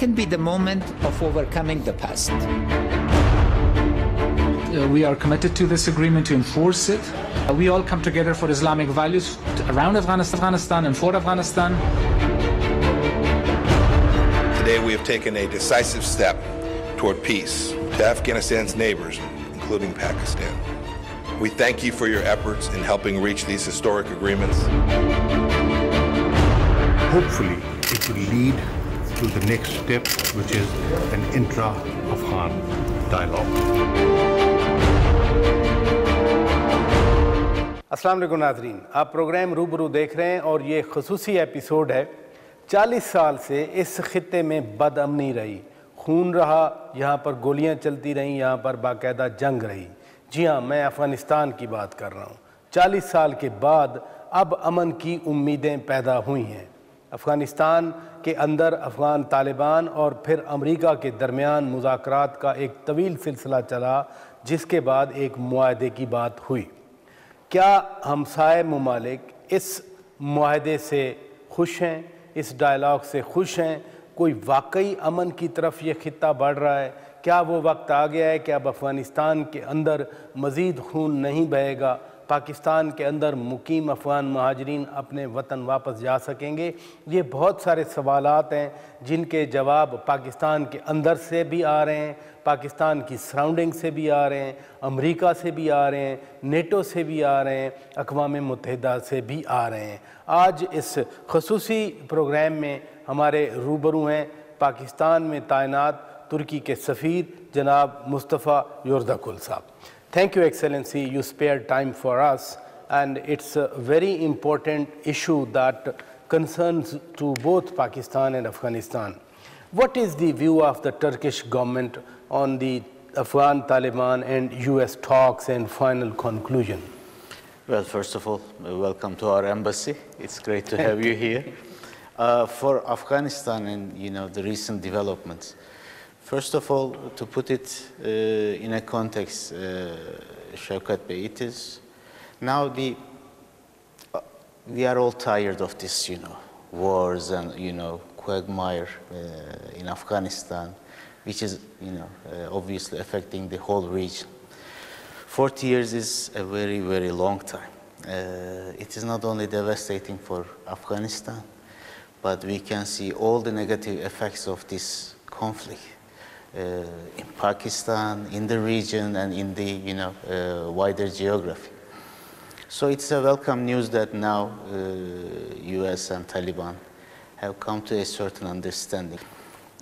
can be the moment of overcoming the past. We are committed to this agreement to enforce it. We all come together for Islamic values around Afghanistan and for Afghanistan. Today we have taken a decisive step toward peace to Afghanistan's neighbors, including Pakistan. We thank you for your efforts in helping reach these historic agreements. Hopefully, it will lead to the next step, which is an intra-Afghan dialogue. अस्सलाम वालेकुम नाज़रीन, आप programme रूबरू देख रहे हैं और ये ख़ुसूसी एपिसोड है। 40 साल से इस खित्ते में बदअमनी रही, खून रहा, यहाँ पर गोलियाँ चलती रहीं, यहाँ पर बाकायदा जंग रही। जी हाँ, मैं अफ़गानिस्तान की बात कर रहा हूँ। 40 साल के बाद अब अमन की उम्मीदें पैदा हुई हैं। अफ़गानिस्तान के अंदर अफ़गान तालिबान और फिर अमेरिका के दरमियान मुज़ाकरात का एक तवील सिलसिला चला, जिसके बाद एक मुआहदे की बात हुई। क्या हमसाए ममालिक इस मुआहदे से खुश हैं, इस डायलॉग से खुश हैं? कोई वाकई अमन की तरफ ये खित्ता बढ़ रहा है? क्या वो वक्त आ गया है कि अब अफ़गानिस्तान के अंदर मज़ीद खून नहीं बहेगा? पाकिस्तान के अंदर मुकीम अफ़गान महाजरीन अपने वतन वापस जा सकेंगे? ये बहुत सारे सवालात हैं जिनके जवाब पाकिस्तान के अंदर से भी आ रहे हैं, पाकिस्तान की सराउंडिंग से भी आ रहे हैं, अमेरिका से भी आ रहे हैं, नेटो से भी आ रहे हैं, अक़वाम मुत्तहिदा से भी आ रहे हैं। आज इस ख़ुसूसी प्रोग्राम में हमारे रूबरू हैं पाकिस्तान में तैनात तुर्की के सफ़ीर जनाब मुस्तफ़ा योर्दाकुल साहब। Thank you, Excellency. You spared time for us, and it's a very important issue that concerns to both Pakistan and Afghanistan. What is the view of the Turkish government on the Afghan Taliban and US talks and final conclusion? Well, first of all, welcome to our embassy. It's great to have you here. For Afghanistan and the recent developments, first of all, to put it in a context, Shaukat Bey, it is now we are all tired of this, wars and, quagmire in Afghanistan, which is, obviously affecting the whole region. 40 years is a very, very long time. It is not only devastating for Afghanistan, but we can see all the negative effects of this conflict in Pakistan, in the region, and in the wider geography. So it's a welcome news that now US and Taliban have come to a certain understanding.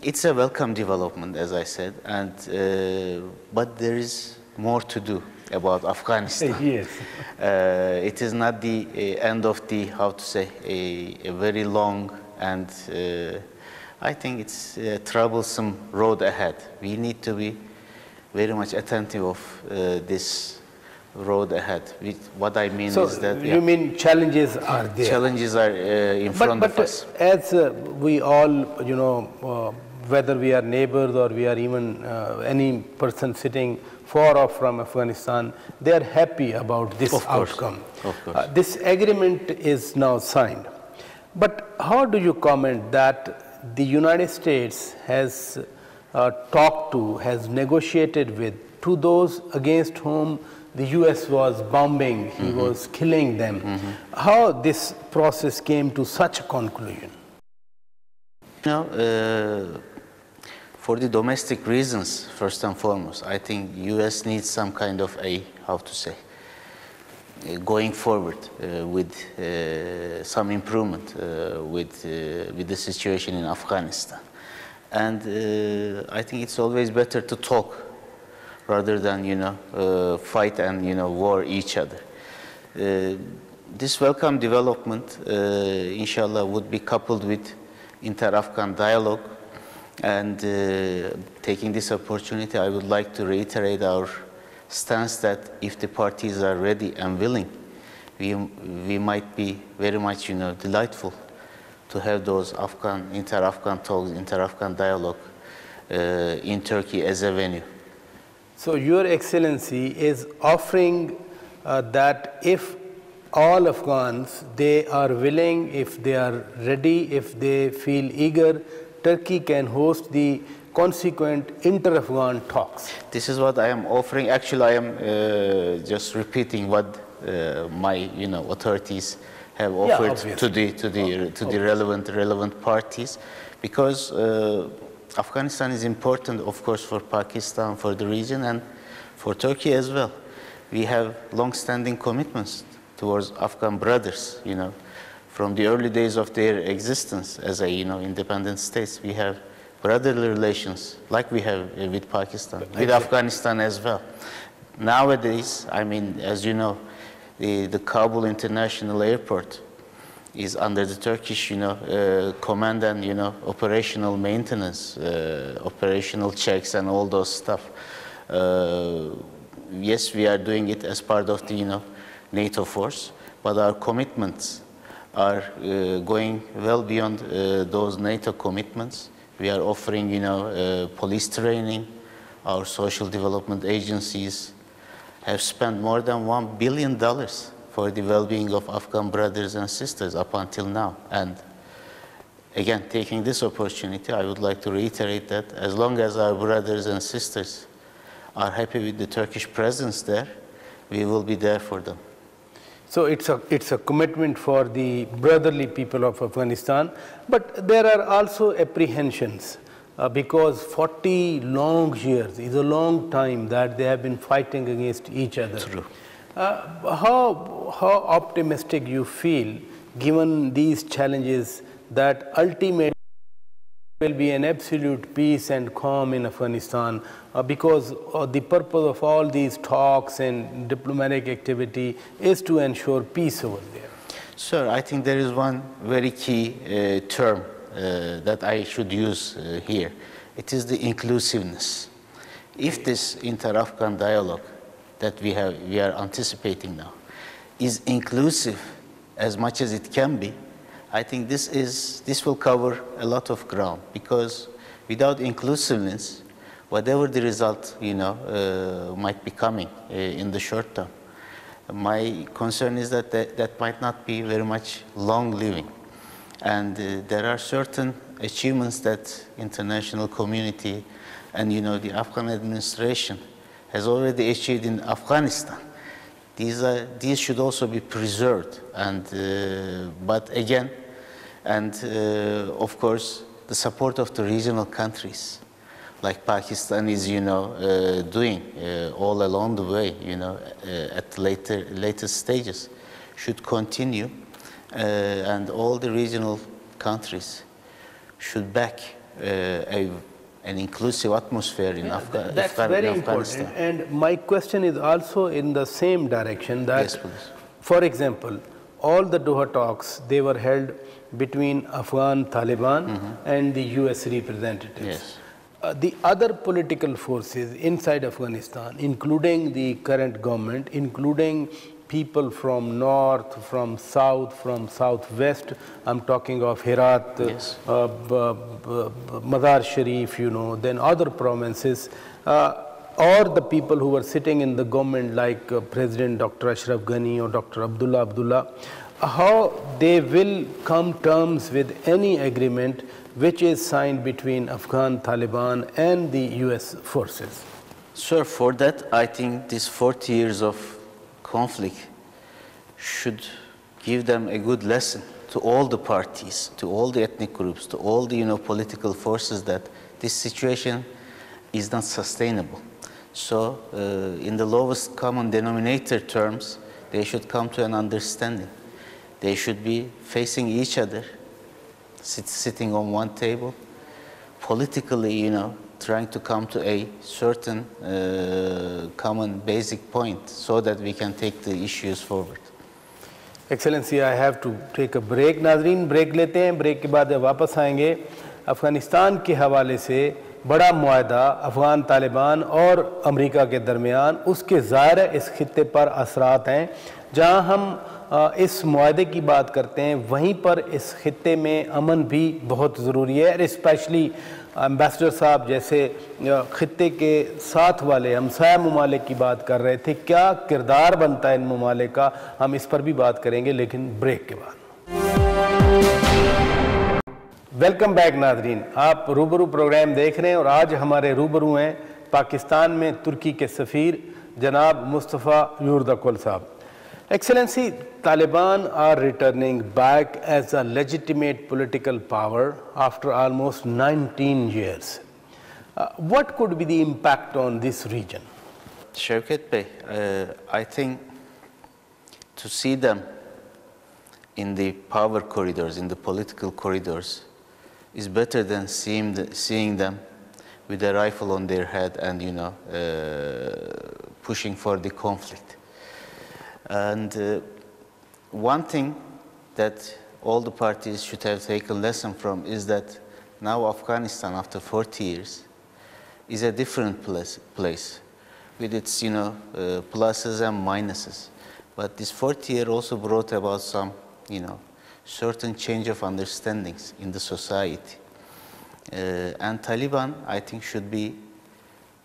It's a welcome development, as I said, and but there is more to do about Afghanistan. Yes. It is not the end of the, a very long and I think it's a troublesome road ahead. We need to be very much attentive of this road ahead. What I mean is that... you mean challenges are there? Challenges are in front of us. As we all, whether we are neighbors or we are even any person sitting far off from Afghanistan, they are happy about this outcome. Of course. This agreement is now signed. But how do you comment that the United States has talked to, has negotiated with, to those against whom the US was bombing, he was killing them? How this process came to such a conclusion? For the domestic reasons, first and foremost, I think US needs some kind of going forward with some improvement with the situation in Afghanistan. And I think it's always better to talk rather than, fight and, war each other. This welcome development, inshallah, would be coupled with inter-Afghan dialogue. And taking this opportunity, I would like to reiterate our stance that if the parties are ready and willing, we might be very much, delightful to have those inter-Afghan talks, inter-Afghan dialogue in Turkey as a venue. So Your Excellency is offering that if all Afghans, they are willing, if they are ready, if they feel eager Turkey can host the consequent inter-Afghan talks? This is what I am offering. Actually, I am just repeating what my authorities have offered to the relevant parties, because Afghanistan is important, of course, for Pakistan, for the region, and for Turkey as well. We have long-standing commitments towards Afghan brothers. From the early days of their existence as independent states, we have brotherly relations like we have with Pakistan, with Afghanistan as well. Nowadays, I mean, as you know, the Kabul International Airport is under the Turkish, command and, operational maintenance, operational checks and all those stuff. Yes, we are doing it as part of the, NATO force, but our commitments are going well beyond those NATO commitments. We are offering, police training. Our social development agencies have spent more than $1 billion for the well-being of Afghan brothers and sisters up until now. And again, taking this opportunity, I would like to reiterate that as long as our brothers and sisters are happy with the Turkish presence there, we will be there for them. So it's a commitment for the brotherly people of Afghanistan, but there are also apprehensions because 40 long years is a long time that they have been fighting against each other. True. How optimistic you feel, given these challenges, that ultimately will be an absolute peace and calm in Afghanistan, because the purpose of all these talks and diplomatic activity is to ensure peace over there? Sir, I think there is one very key term that I should use here. It is the inclusiveness. If this inter-Afghan dialogue that we are anticipating now is inclusive as much as it can be, I think this will cover a lot of ground, because without inclusiveness, whatever the result might be coming in the short term, my concern is that that might not be very much long-living. And there are certain achievements that international community and the Afghan administration has already achieved in Afghanistan. These should also be preserved. And but again, and of course, the support of the regional countries, like Pakistan is, doing all along the way, at later stages, should continue, and all the regional countries should back an inclusive atmosphere in Afghanistan. That's very important. And my question is also in the same direction, that, yes, please. For example, all the Doha talks, they were held between Afghan Taliban and the US representatives. Yes. The other political forces inside Afghanistan, including the current government, including people from north, from south, from southwest, I'm talking of Herat, yes. Mazar Sharif, then other provinces, or the people who were sitting in the government like President Dr. Ashraf Ghani or Dr. Abdullah, how they will come terms with any agreement which is signed between Afghan Taliban and the US forces? Sir, for that, I think these 40 years of conflict should give them a good lesson to all the parties, to all the ethnic groups, to all the political forces, that this situation is not sustainable. So in the lowest common denominator terms, they should come to an understanding. They should be facing each other, sitting on one table, politically, trying to come to a certain common basic point so that we can take the issues forward. Excellency, I have to take a break. नाज़रीन, break लेते हैं, break के बाद वापस आएंगे। अफ़गानिस्तान के हवाले से बड़ा मुआहदा अफ़गान तालिबान और अमेरिका के दरमियान, उसके ज़ाहिर इस खित्ते पर असरात हैं। जहां हम इस मुआहदे की बात करते हैं, वहीं पर इस खित्ते में अमन भी बहुत ज़रूरी है। और स्पेशली एम्बेसडर साहब जैसे खित्ते के साथ वाले हमसाया ममालिक की बात कर रहे थे, क्या किरदार बनता है इन ममालिक का, हम इस पर भी बात करेंगे, लेकिन ब्रेक के बाद। वेलकम बैक नाजरीन, आप रूबरू प्रोग्राम देख रहे हैं और आज हमारे रूबरू हैं पाकिस्तान में तुर्की के सफ़ीर जनाब मुस्तफ़ा यूरदकुल साहब। Excellency, Taliban are returning back as a legitimate political power after almost 19 years. What could be the impact on this region? Shevket Bey, I think to see them in the power corridors, in the political corridors, is better than seeing them with a rifle on their head and, you know, pushing for the conflict. And one thing that all the parties should have taken lesson from is that now Afghanistan, after 40 years, is a different place with its, you know, pluses and minuses. But this 40 year also brought about some, you know, certain change of understandings in the society. And Taliban, I think, should be,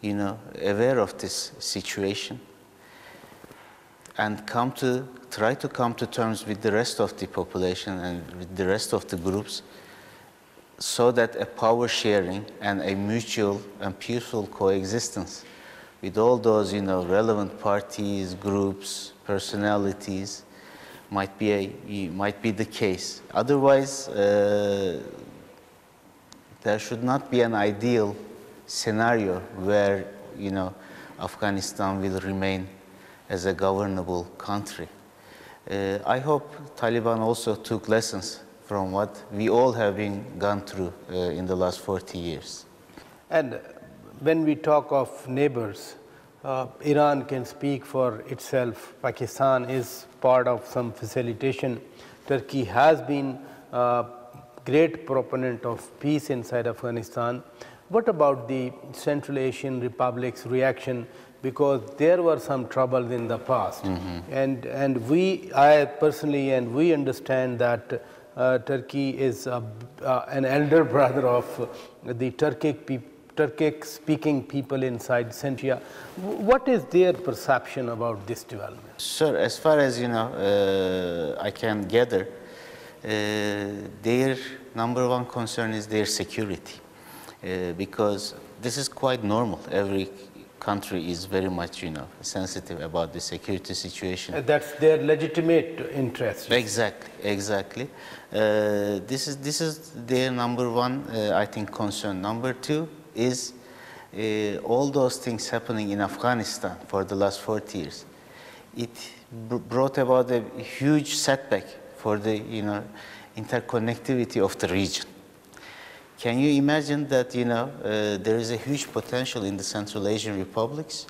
you know, aware of this situation and try to come to terms with the rest of the population and with the rest of the groups, so that a power sharing and a mutual and peaceful coexistence with all those, you know, relevant parties, groups, personalities might be the case. Otherwise, there should not be an ideal scenario where, you know, Afghanistan will remain as a governable country. I hope Taliban also took lessons from what we all have gone through in the last 40 years. And when we talk of neighbors, Iran can speak for itself. Pakistan is part of some facilitation. Turkey has been a great proponent of peace inside Afghanistan. What about the Central Asian republics' reaction? Because there were some troubles in the past. And I personally, and we understand that Turkey is an elder brother of the Turkic-speaking people inside Central. What is their perception about this development? Sir, as far as, you know, I can gather, their number one concern is their security, because this is quite normal. Every country is very much, you know, sensitive about the security situation. That's their legitimate interest. Exactly. This is their number one, I think, concern. Number two is all those things happening in Afghanistan for the last 40 years. It brought about a huge setback for the, you know, interconnectivity of the region. Can you imagine that, you know, there is a huge potential in the Central Asian republics,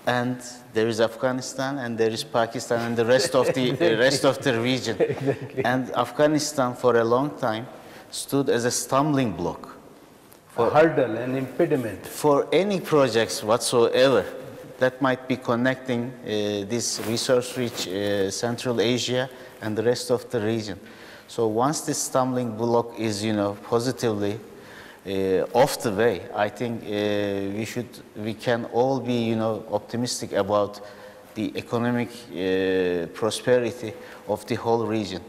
and there is Afghanistan, and there is Pakistan, and the rest of the rest of the region. Exactly. And Afghanistan, for a long time, stood as a stumbling block, a hurdle, an impediment for any projects whatsoever that might be connecting this resource-rich Central Asia and the rest of the region. So once this stumbling block is, you know, positively off the way, I think we can all be, you know, optimistic about the economic prosperity of the whole region.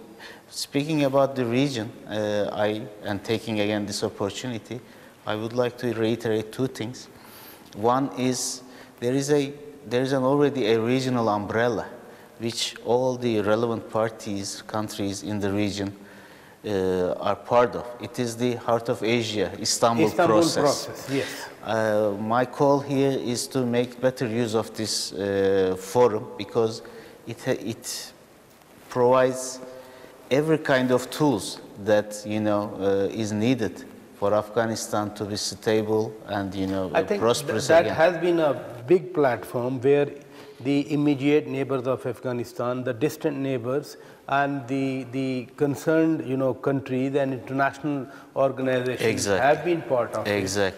Speaking about the region, and taking again this opportunity, I would like to reiterate two things. One is there is already a regional umbrella which all the relevant parties, countries in the region are part of. It is the Heart of Asia, Istanbul process. Yes. My call here is to make better use of this forum, because it provides every kind of tools that, you know, is needed for Afghanistan to be stable and, you know, prosperous again. That has been a big platform where the immediate neighbors of Afghanistan, the distant neighbors, and the concerned, you know, countries and international organizations have been part of it.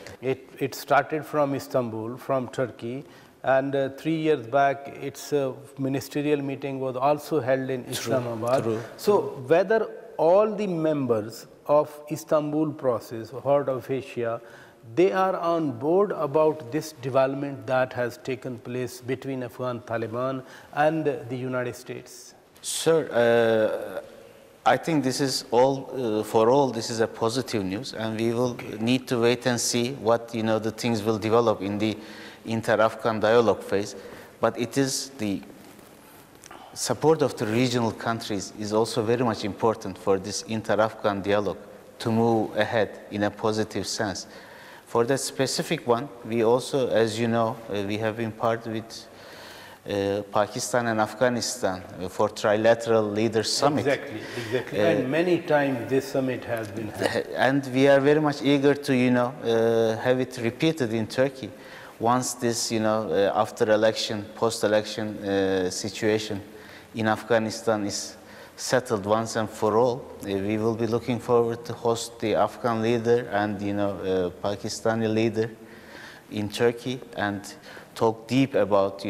It started from Istanbul, from Turkey, and 3 years back its ministerial meeting was also held in Islamabad. So whether all the members of Istanbul process, Heart of Asia, they are on board about this development that has taken place between Afghan Taliban and the United States? Sir, I think this is all, for all, this is a positive news, and we will need to wait and see what, the things will develop in the inter-Afghan dialogue phase. But it is the support of the regional countries is also very much important for this inter-Afghan dialogue to move ahead in a positive sense. For that specific one, we also, as you know, we have been part with Pakistan and Afghanistan for trilateral leaders summit. Exactly. And many times this summit has been held. And we are very much eager to, have it repeated in Turkey. Once this, after election, post-election situation in Afghanistan is settled once and for all, we will be looking forward to host the Afghan leader and, Pakistani leader in Turkey and talk deep about,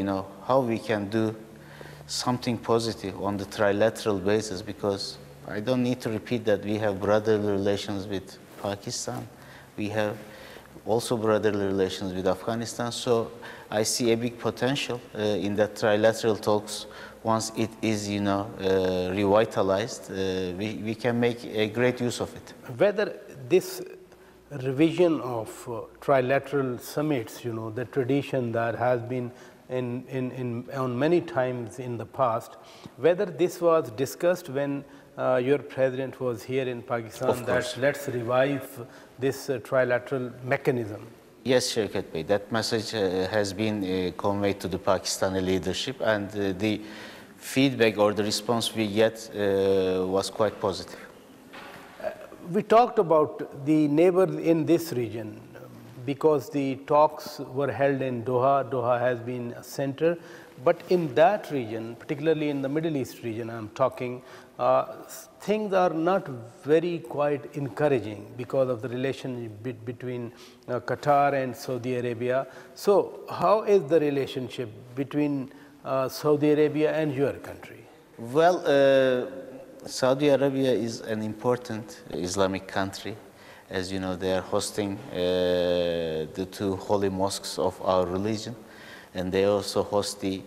how we can do something positive on the trilateral basis, because I don't need to repeat that we have brotherly relations with Pakistan. We have also brotherly relations with Afghanistan. So I see a big potential in that trilateral talks. Once it is, revitalized, we can make a great use of it. Whether this revision of trilateral summits, the tradition that has been on many times in the past, whether this was discussed when your president was here in Pakistan, that let's revive this trilateral mechanism. Yes, Shaukat Bey, that message has been conveyed to the Pakistani leadership, and the feedback or the response we get was quite positive. We talked about the neighbors in this region because the talks were held in Doha. Doha has been a center, but in that region, particularly in the Middle East region, I'm talking, things are not very quite encouraging because of the relationship between Qatar and Saudi Arabia. So how is the relationship between Saudi Arabia and your country? Well, Saudi Arabia is an important Islamic country. As you know, they are hosting the two holy mosques of our religion, and they also host the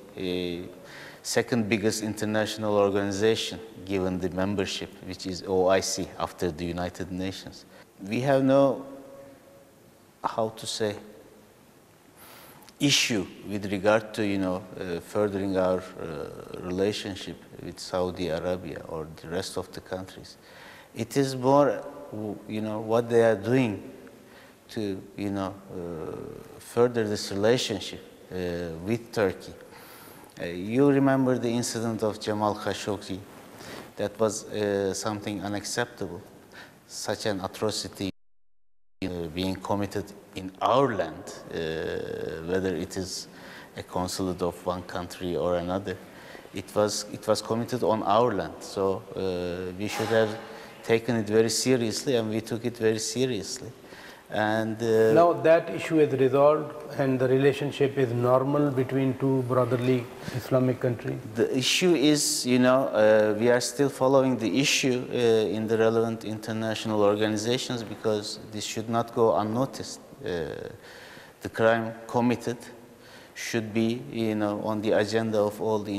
second biggest international organization given the membership, which is OIC, after the United Nations. We have no, how to say, issue with regard to, furthering our relationship with Saudi Arabia or the rest of the countries. It is more, what they are doing to, further this relationship with Turkey. You remember the incident of Jamal Khashoggi. That was something unacceptable. Such an atrocity being committed in our land, whether it is a consulate of one country or another. It was committed on our land. So we should have taken it very seriously, and we took it very seriously. And now that issue is resolved and the relationship is normal between two brotherly Islamic countries? The issue is, we are still following the issue in the relevant international organizations, because this should not go unnoticed. The crime committed should be, on the agenda of all the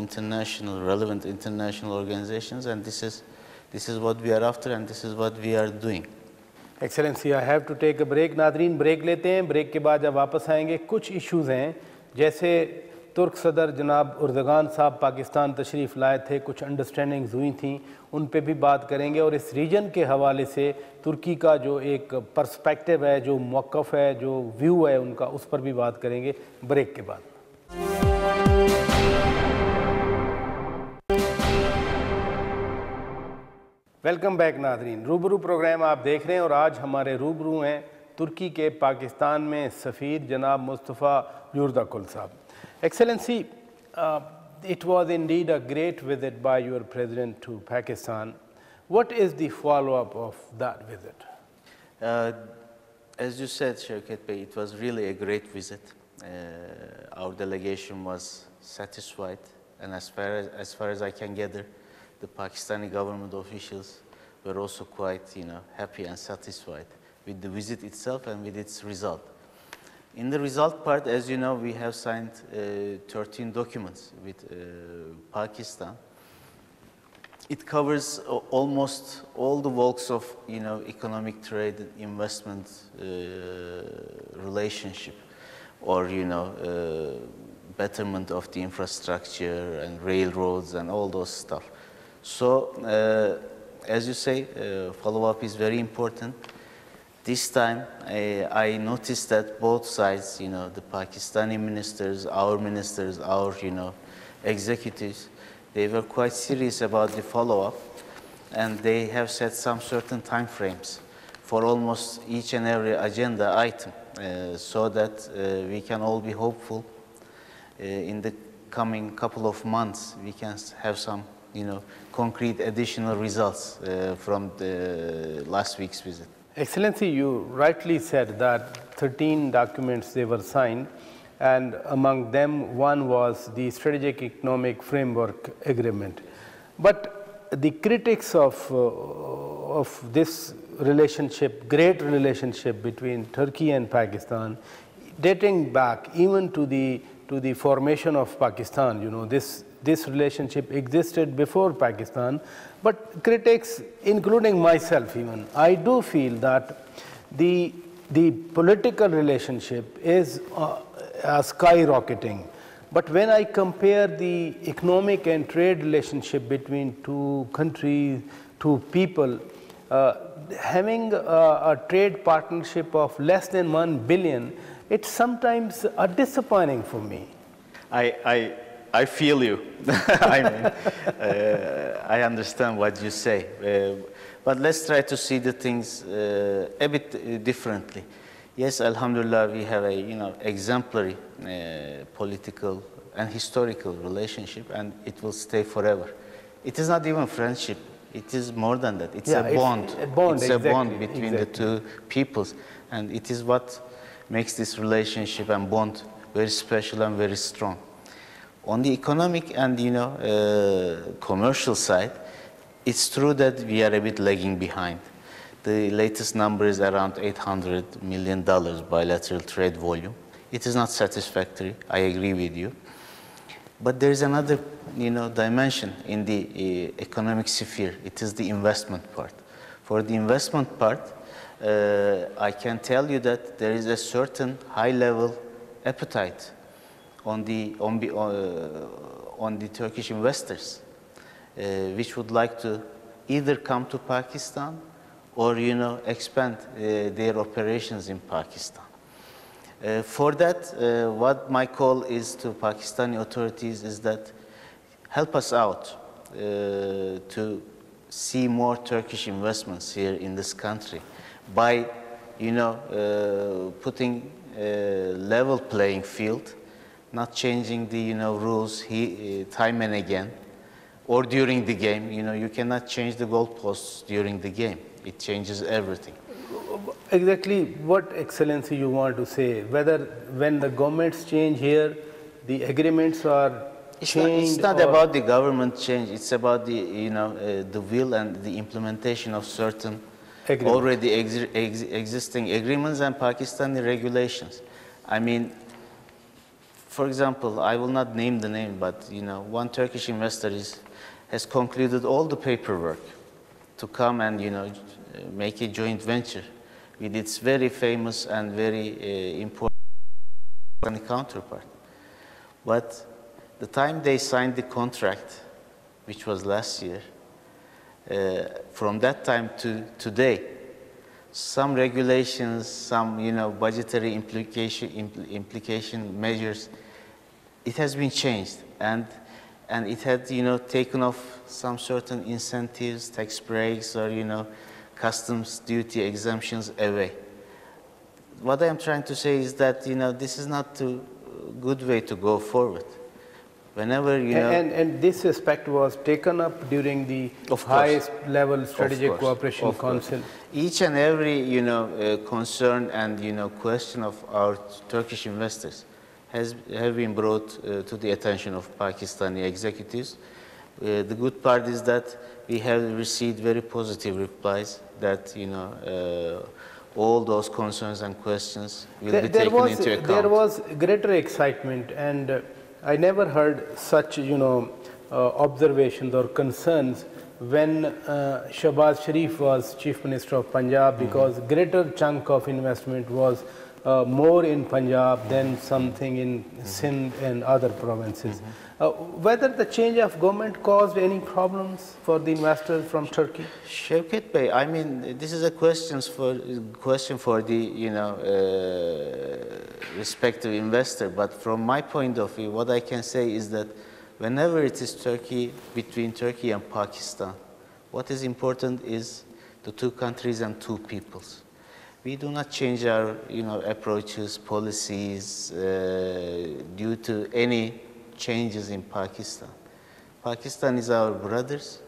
relevant international organizations, and this is what we are after, and this is what we are doing. Excellency I have to take a break. नादरीन break लेते हैं, break के बाद जब वापस आएंगे कुछ issues हैं, जैसे तुर्क सदर जनाब उर्दगान साहब पाकिस्तान तशरीफ़ लाए थे, कुछ अंडरस्टैंडिंग्स हुई थी, उन पे भी बात करेंगे, और इस रीजन के हवाले से तुर्की का जो एक पर्सपेक्टिव है, जो मौक़िफ़ है, जो व्यू है उनका, उस पर भी बात करेंगे ब्रेक के बाद। वेलकम बैक नादरीन, रूबरू प्रोग्राम आप देख रहे हैं, और आज हमारे रूबरू हैं तुर्की के पाकिस्तान में सफ़ीर जनाब मुस्तफ़ा युर्दाकुल साहब। Excellency, it was indeed a great visit by your president to Pakistan. What is the follow-up of that visit? As you said, Shaukat Bey, it was really a great visit. Our delegation was satisfied, and as far as I can gather, the Pakistani government officials were also quite, happy and satisfied with the visit itself and with its result. In the result part, as you know, we have signed 13 documents with Pakistan. it covers almost all the walks of, economic trade and investment relationship, or, betterment of the infrastructure and railroads and all those stuff. So, as you say, follow-up is very important. This time, I noticed that both sides, the Pakistani ministers, our, executives, they were quite serious about the follow-up, and they have set some certain time frames for almost each and every agenda item, so that we can all be hopeful in the coming couple of months we can have some, concrete additional results from the last week's visit. Excellency, you rightly said that 13 documents they were signed, and among them one was the Strategic Economic Framework Agreement. But the critics of this relationship, great relationship between Turkey and Pakistan, dating back even to the formation of Pakistan, this relationship existed before Pakistan, but critics, including myself even, I do feel that the political relationship is skyrocketing. But when I compare the economic and trade relationship between two countries, two people, having a trade partnership of less than $1 billion, it's sometimes disappointing for me. I feel you. I mean, I understand what you say. But let's try to see the things a bit differently. Yes, alhamdulillah, we have a exemplary political and historical relationship, and it will stay forever. It is not even friendship. It is more than that. It's a bond. It's exactly, a bond between the two peoples, and it is what makes this relationship and bond very special and very strong. On the economic and commercial side, it's true that we are a bit lagging behind. The latest number is around $800 million bilateral trade volume. It is not satisfactory, I agree with you. But there is another dimension in the economic sphere. It is the investment part. For the investment part, I can tell you that there is a certain high-level appetite on the Turkish investors, which would like to either come to Pakistan or expand their operations in Pakistan. For that, what my call is to Pakistani authorities is that help us out to see more Turkish investments here in this country by putting a level playing field, not changing the rules time and again, or during the game. You cannot change the goalposts during the game. It changes everything. Exactly what, Excellency, you want to say? Whether when the governments change here, the agreements are changed? It's not about the government change. It's about the the will and the implementation of certain already existing agreements and Pakistani regulations. I mean, for example, I will not name the name, but one Turkish investor has concluded all the paperwork to come and make a joint venture with its very famous and very important counterpart. But the time they signed the contract, which was last year, from that time to today, some regulations, some budgetary implication measures, it has been changed, and it had taken off some certain incentives, tax breaks, or customs duty exemptions away. What I am trying to say is that this is not a good way to go forward. Whenever and this aspect was taken up during the highest level strategic cooperation council. Each and every concern and question of our Turkish investors have been brought to the attention of Pakistani executives. The good part is that we have received very positive replies that all those concerns and questions will be taken into account. There was greater excitement, and I never heard such observations or concerns when Shahbaz Sharif was Chief Minister of Punjab, because greater chunk of investment was more in Punjab than something in Sindh and other provinces. Whether the change of government caused any problems for the investors from Turkey? Şevket Bey, I mean, this is a question for the respective investor. But from my point of view, what I can say is that whenever it is between Turkey and Pakistan, what is important is the two countries and two peoples. We do not change our approaches, policies due to any changes in Pakistan. Pakistan is our brothers,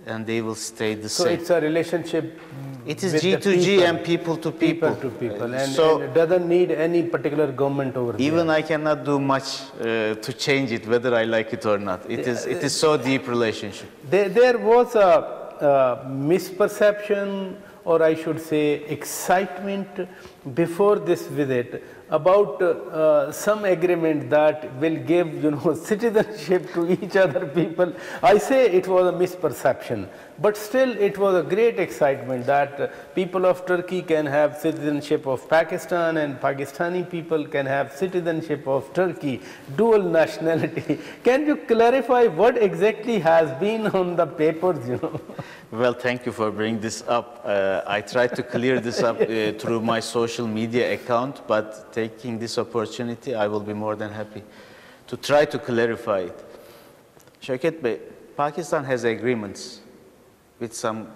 and they will stay the same. So it's a relationship. It is G2G and people to people. People to people, and it doesn't need any particular government over there. Even I cannot do much to change it, whether I like it or not. It is so deep relationship. There was a misperception, or I should say excitement before this visit about some agreement that will give citizenship to each other people. I say it was a misperception, but still it was a great excitement that people of Turkey can have citizenship of Pakistan and Pakistani people can have citizenship of Turkey, dual nationality. Can you clarify what exactly has been on the papers? Well, thank you for bringing this up. I tried to clear this up through my social media account, but taking this opportunity, I will be more than happy to try to clarify it. Şevket Bey, Pakistan has agreements with some,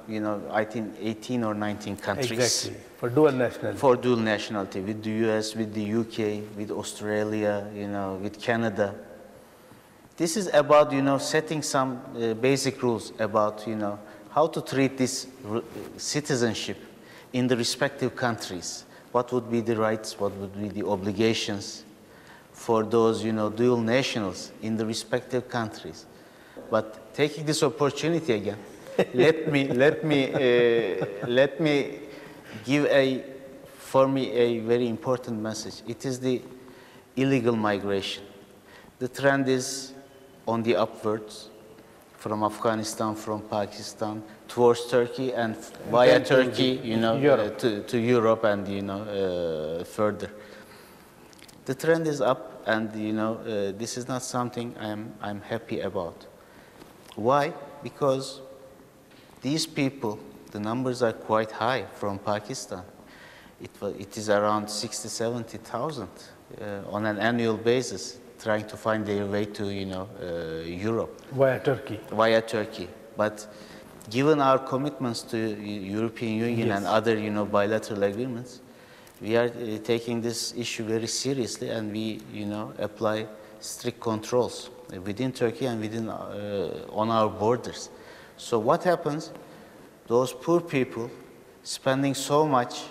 I think 18 or 19 countries. Exactly, for dual nationality. For dual nationality, with the US, with the UK, with Australia, with Canada. This is about, setting some basic rules about, how to treat this citizenship in the respective countries. What would be the rights, what would be the obligations for those, dual nationals in the respective countries. But taking this opportunity again, let me give for me a very important message. It is the illegal migration. The trend is on the upwards, from Afghanistan, from Pakistan, towards Turkey, and via Turkey, to Europe and, further. The trend is up, and, this is not something I'm happy about. Why? Because these people, the numbers are quite high from Pakistan. It is around 60,000, 70,000 on an annual basis, trying to find their way to, Europe. Via Turkey. Via Turkey. But given our commitments to European Union and other, bilateral agreements, we are taking this issue very seriously, and we, apply strict controls within Turkey and within on our borders. So what happens? Those poor people spending so much,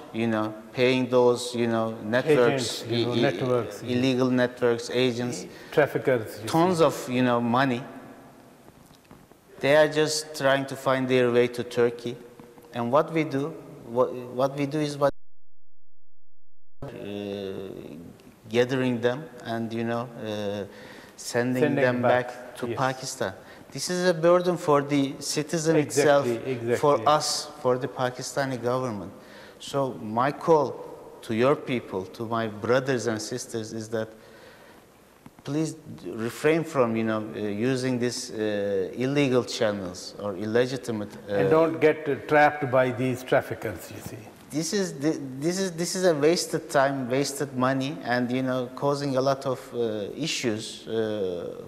paying those, networks, agents, illegal networks, agents, traffickers, tons of, money. They are just trying to find their way to Turkey, and what we do is gathering them and sending them back to Pakistan. This is a burden for the citizen itself, for us, for the Pakistani government. So my call to your people, to my brothers and sisters, is that please refrain from using these illegal channels or illegitimate. And don't get trapped by these traffickers. You see. This is a wasted time, wasted money, and causing a lot of issues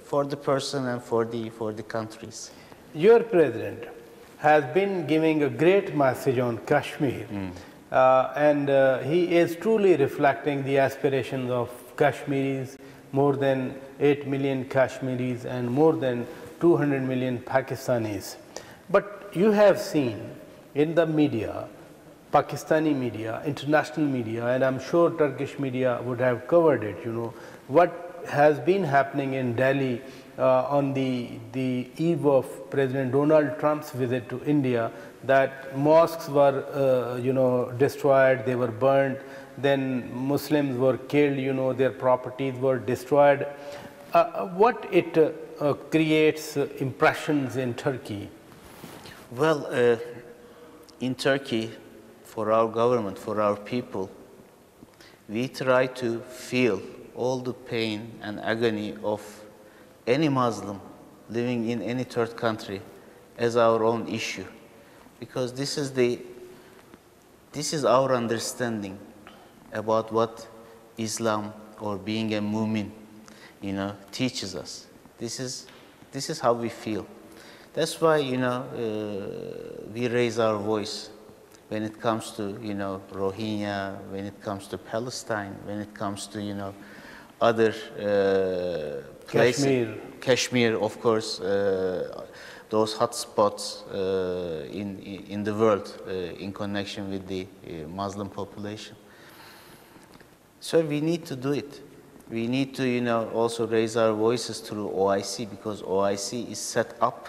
for the person and for the countries. Your president has been giving a great message on Kashmir, and he is truly reflecting the aspirations of Kashmiris, more than 8 million Kashmiris and more than 200 million Pakistanis. But you have seen in the media, Pakistani media, international media, and I'm sure Turkish media would have covered it, what has been happening in Delhi on the eve of President Donald Trump's visit to India, that mosques were, destroyed, they were burned, then Muslims were killed, their properties were destroyed. What it creates impressions in Turkey, Well, in Turkey, for our government, for our people, we try to feel all the pain and agony of any Muslim living in any third country as our own issue, because this is our understanding about what Islam or being a mu'min, teaches us. This is how we feel. That's why, we raise our voice when it comes to, Rohingya, when it comes to Palestine, when it comes to, other places. Kashmir, of course, those hot spots in the world in connection with the Muslim population. So we need to do it. We need to, also raise our voices through OIC, because OIC is set up.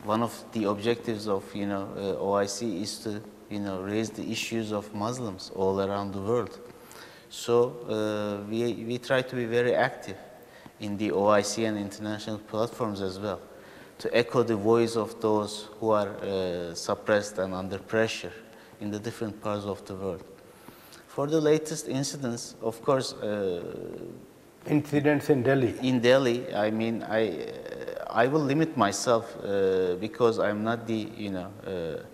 One of the objectives of, OIC is to, raise the issues of Muslims all around the world. So we try to be very active in the OIC and international platforms as well, to echo the voice of those who are suppressed and under pressure in the different parts of the world. For the latest incidents, of course, incidents in Delhi. In Delhi, I mean, I will limit myself because I'm not the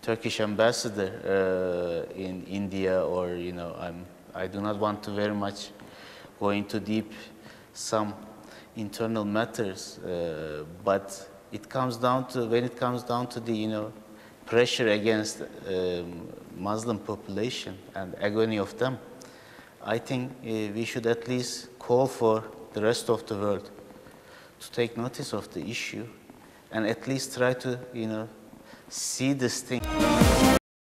Turkish ambassador in India, or I do not want to very much go into deep some internal matters, but it comes down to, when it comes down to the pressure against Muslim population and agony of them, I think we should at least call for the rest of the world to take notice of the issue and at least try to see this thing.